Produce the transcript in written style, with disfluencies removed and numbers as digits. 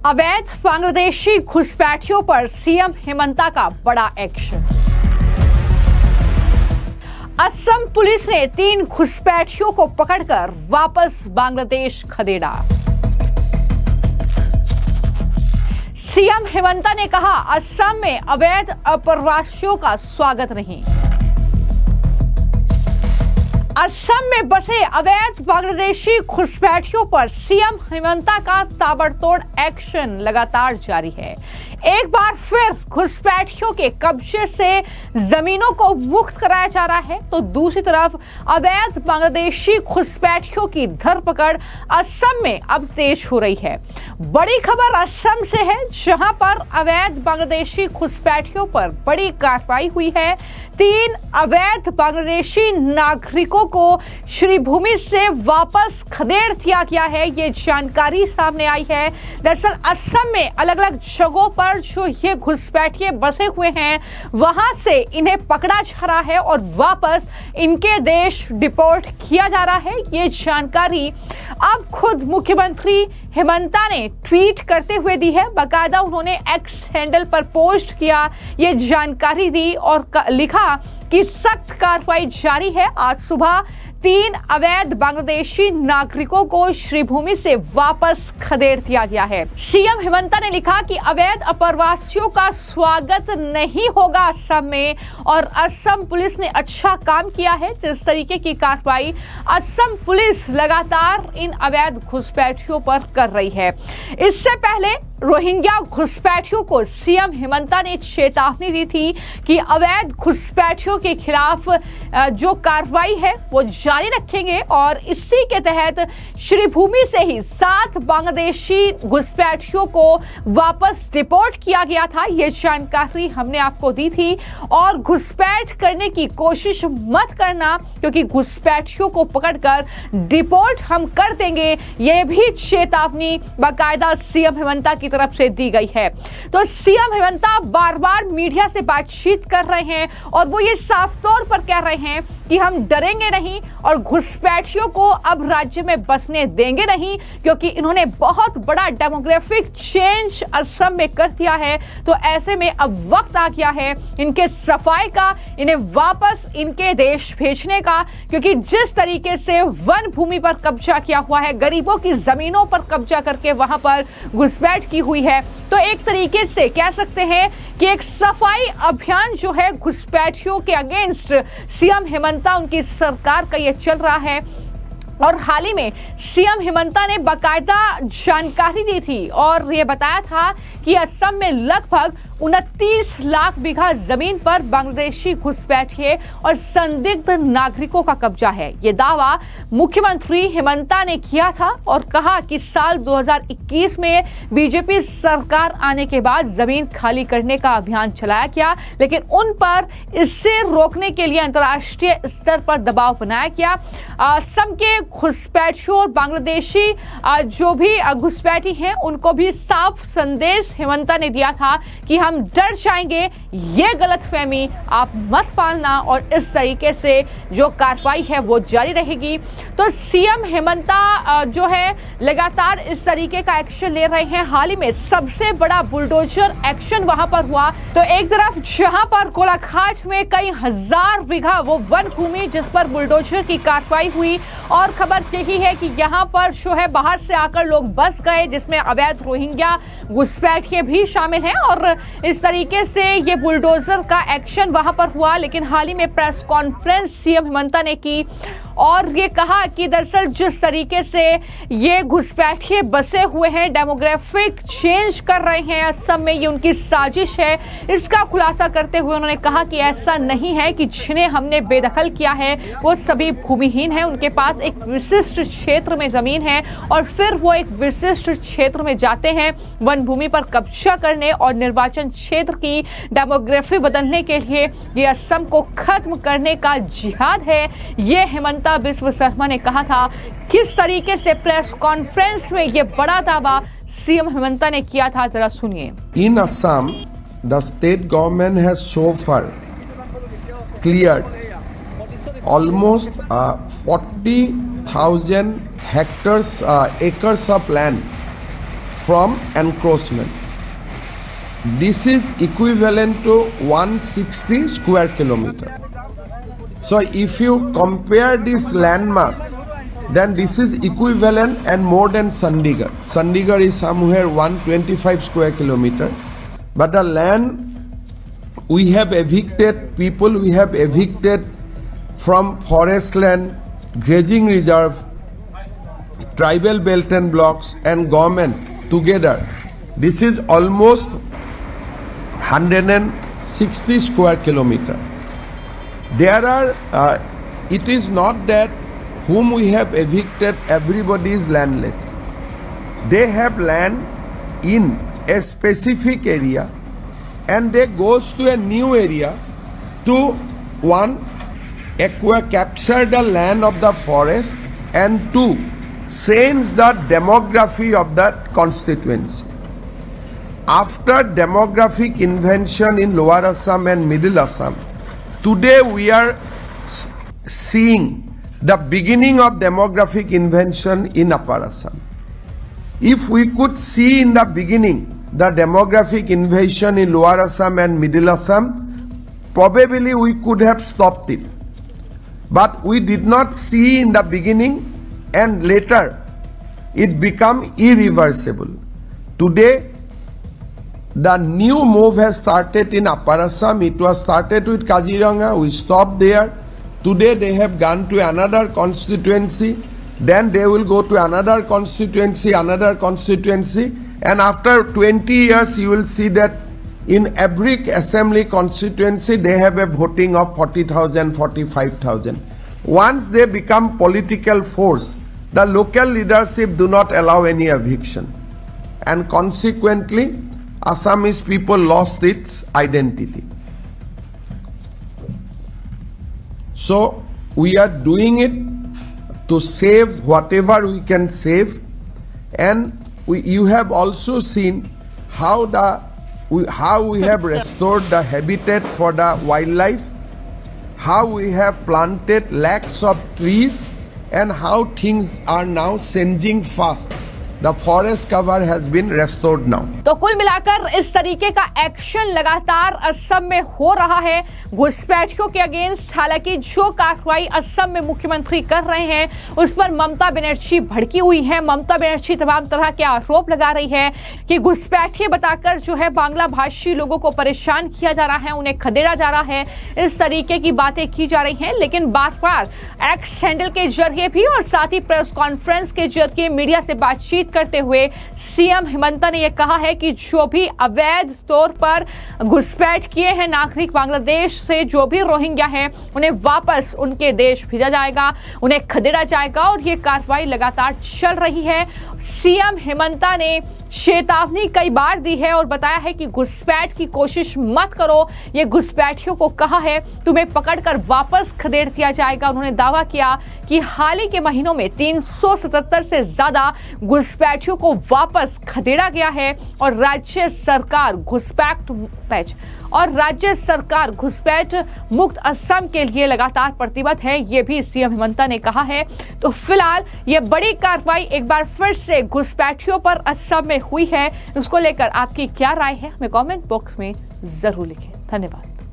अवैध बांग्लादेशी घुसपैठियों पर सीएम हेमंता का बड़ा एक्शन। असम पुलिस ने 3 घुसपैठियों को पकड़कर वापस बांग्लादेश खदेड़ा। सीएम हेमंता ने कहा, असम में अवैध अप्रवासियों का स्वागत नहीं। असम में बसे अवैध बांग्लादेशी घुसपैठियों पर सीएम हेमंता का ताबड़तोड़ एक्शन लगातार जारी है। एक बार फिर घुसपैठियों के कब्जे से जमीनों को मुक्त कराया जा रहा है, तो दूसरी तरफ अवैध बांग्लादेशी घुसपैठियों की धरपकड़ असम में अब तेज हो रही है। बड़ी खबर असम से है, जहां पर अवैध बांग्लादेशी घुसपैठियों पर बड़ी कार्रवाई हुई है। 3 अवैध बांग्लादेशी नागरिकों को श्रीभूमि से वापस खदेड़ दिया गया है, ये जानकारी सामने आई है। दरअसल असम में अलग अलग जगहों पर जो ये घुसपैठिए बसे हुए हैं, वहां से इन्हें पकड़ा जा रहा है और वापस इनके देश डिपोर्ट किया जा रहा है। ये जानकारी अब खुद मुख्यमंत्री हेमंता ने ट्वीट करते हुए दी है। बाकायदा उन्होंने एक्स हैंडल पर पोस्ट किया, ये जानकारी दी और लिखा कि सख्त कार्रवाई जारी है। आज सुबह 3 अवैध बांग्लादेशी नागरिकों को श्रीभूमि से वापस खदेड़ दिया गया है। सीएम हेमंता ने लिखा कि अवैध अप्रवासियों का स्वागत नहीं होगा असम में, और असम पुलिस ने अच्छा काम किया है। जिस तरीके की कार्रवाई असम पुलिस लगातार इन अवैध घुसपैठियों पर कर रही है। इससे पहले रोहिंग्या घुसपैठियों को सीएम हेमंता ने चेतावनी दी थी कि अवैध घुसपैठियों के खिलाफ जो कार्रवाई है वो जारी रखेंगे, और इसी के तहत श्रीभूमि से ही 7 बांग्लादेशी घुसपैठियों को वापस डिपोर्ट किया गया था। ये जानकारी हमने आपको दी थी। और घुसपैठ करने की कोशिश मत करना, क्योंकि घुसपैठियों को पकड़कर डिपोर्ट हम कर देंगे, ये भी चेतावनी बाकायदा सीएम हेमंता की तरफ से दी गई है। तो सीएम हेमंता बार बार मीडिया से बातचीत कर रहे हैं और वो ये साफ तौर पर कह रहे हैं कि हम डरेंगे नहीं और घुसपैठियों को अब राज्य में बसने देंगे नहीं, क्योंकि इन्होंने बहुत बड़ा डेमोग्राफिक चेंज असम में कर दिया है। तो ऐसे में अब वक्त आ गया है इनके सफाई का, इन्हें वापस इनके देश भेजने का, क्योंकि जिस तरीके से वन भूमि पर कब्जा किया हुआ है, गरीबों की जमीनों पर कब्जा करके वहां पर घुसपैठ की हुई है, तो एक तरीके से कह सकते हैं कि एक सफाई अभियान जो है घुसपैठियों के अगेंस्ट सीएम हेमंता, उनकी सरकार का ये चल रहा है। और हाल ही में सीएम हेमंता ने बाकायदा जानकारी दी थी और ये बताया था कि असम में लगभग 29 लाख बीघा जमीन पर बांग्लादेशी घुसपैठिए और संदिग्ध नागरिकों का कब्जा है। ये दावा मुख्यमंत्री हेमंता ने किया था और कहा कि साल 2021 में बीजेपी सरकार आने के बाद जमीन खाली करने का अभियान चलाया गया, लेकिन उन पर इससे रोकने के लिए अंतर्राष्ट्रीय स्तर पर दबाव बनाया गया। असम के घुसपैठियों और बांग्लादेशी जो भी घुसपैठी हैं, उनको भी साफ संदेश हेमंता ने दिया था कि हम डर जाएंगे, ये गलतफहमी आप मत पालना, और इस तरीके से जो कार्रवाई है वो जारी रहेगी। तो सीएम हेमंता जो है लगातार इस तरीके का एक्शन ले रहे हैं। हाल ही में सबसे बड़ा बुलडोजर एक्शन वहां पर हुआ, तो एक तरफ जहां पर कोलाघाट में कई हजार बीघा वो वन भूमि जिस पर बुलडोजर की कार्रवाई हुई, और खबर यही है कि यहाँ पर जो है बाहर से आकर लोग बस गए, जिसमें अवैध रोहिंग्या घुसपैठिए भी शामिल हैं, और इस तरीके से ये बुलडोजर का एक्शन वहां पर हुआ। लेकिन हाल ही में प्रेस कॉन्फ्रेंस सीएम हेमंता ने की और ये कहा कि दरअसल जिस तरीके से ये घुसपैठिए बसे हुए हैं, डेमोग्राफिक चेंज कर रहे हैं असम में, ये उनकी साजिश है। इसका खुलासा करते हुए उन्होंने कहा कि ऐसा नहीं है कि जिन्हें हमने बेदखल किया है वो सभी भूमिहीन हैं, उनके पास एक विशिष्ट क्षेत्र में जमीन है और फिर वो एक विशिष्ट क्षेत्र में जाते हैं वन भूमि पर कब्जा करने और निर्वाचन क्षेत्र की डेमोग्राफी बदलने के लिए। ये असम को खत्म करने का जिहाद है, ये हेमंता बिस्व शर्मा ने कहा था। किस तरीके से प्रेस कॉन्फ्रेंस में ये बड़ा दावा सीएम हेमंता ने किया था, जरा सुनिए। In Assam the state government has so far cleared almost 40,000 hectares acres of land from encroachment. This is equivalent to 160 square kilometer. So if you compare this land mass, then this is equivalent and more than Chandigarh. Chandigarh is somewhere 125 square kilometer. But the land we have evicted people, we have evicted from forest land, grazing reserve, tribal belt and blocks and government together. This is almost 160 square kilometer. There are, it is not that whom we have evicted, everybody is landless. They have land in a specific area and they goes to a new area to capture the land of the forest and to change the demography of that constituency. After demographic invention in Lower Assam and Middle Assam, today we are seeing the beginning of demographic invention in Upper Assam. If we could see in the beginning the demographic invasion in Lower Assam and Middle Assam, probably we could have stopped it. But we did not see in the beginning and later it became irreversible. Today, the new move has started in Upper Assam. It was started with Kaziranga. We stopped there. Today they have gone to another constituency. Then they will go to another constituency, and after 20 years you will see that in every assembly constituency they have a voting of 40,000, 45,000. Once they become political force, the local leadership do not allow any eviction, and consequently Assamese people lost its identity. So we are doing it to save whatever we can save, and you have also seen how we have restored the habitat for the wildlife, how we have planted lakhs of trees, and how things are now changing fast. The forest cover has been restored now. तो कुल मिलाकर इस तरीके का action लगातार असम में हो रहा है घुसपैठियों के अगेंस्ट। हालांकि जो कार्रवाई असम में मुख्यमंत्री कर रहे हैं उस पर ममता बनर्जी भड़की हुई है। ममता बनर्जी तमाम तरह के आरोप लगा रही है कि घुसपैठिए बताकर जो है बांग्ला भाषी लोगों को परेशान किया जा रहा है, उन्हें खदेड़ा जा रहा है, इस तरीके की बातें की जा रही हैं। लेकिन बार बार एक्स हैंडल के जरिए भी और साथ ही प्रेस कॉन्फ्रेंस के जरिए मीडिया से बातचीत करते हुए सीएम हेमंता ने यह कहा है कि जो भी अवैध तौर पर घुसपैठ किए हैं नागरिक बांग्लादेश से, जो भी रोहिंग्या हैं, उन्हें वापस उनके देश भेजा जाएगा, उन्हें खदेड़ा जाएगा और ये कार्रवाई लगातार चल रही है। सीएम हेमंता ने चेतावनी कई बार दी है और बताया है कि घुसपैठ की कोशिश मत करो। ये घुसपैठियों को कहा है तुम्हें पकड़कर वापस खदेड़ दिया जाएगा। उन्होंने दावा किया कि हाल ही के महीनों में 377 से ज्यादा घुसपैठियों को वापस खदेड़ा गया है और राज्य सरकार घुसपैठ मुक्त असम के लिए लगातार प्रतिबद्ध है, ये भी सीएम हेमंता ने कहा है। तो फिलहाल ये बड़ी कार्रवाई एक बार फिर से घुसपैठियों पर असम में हुई है। उसको लेकर आपकी क्या राय है हमें कमेंट बॉक्स में जरूर लिखें। धन्यवाद।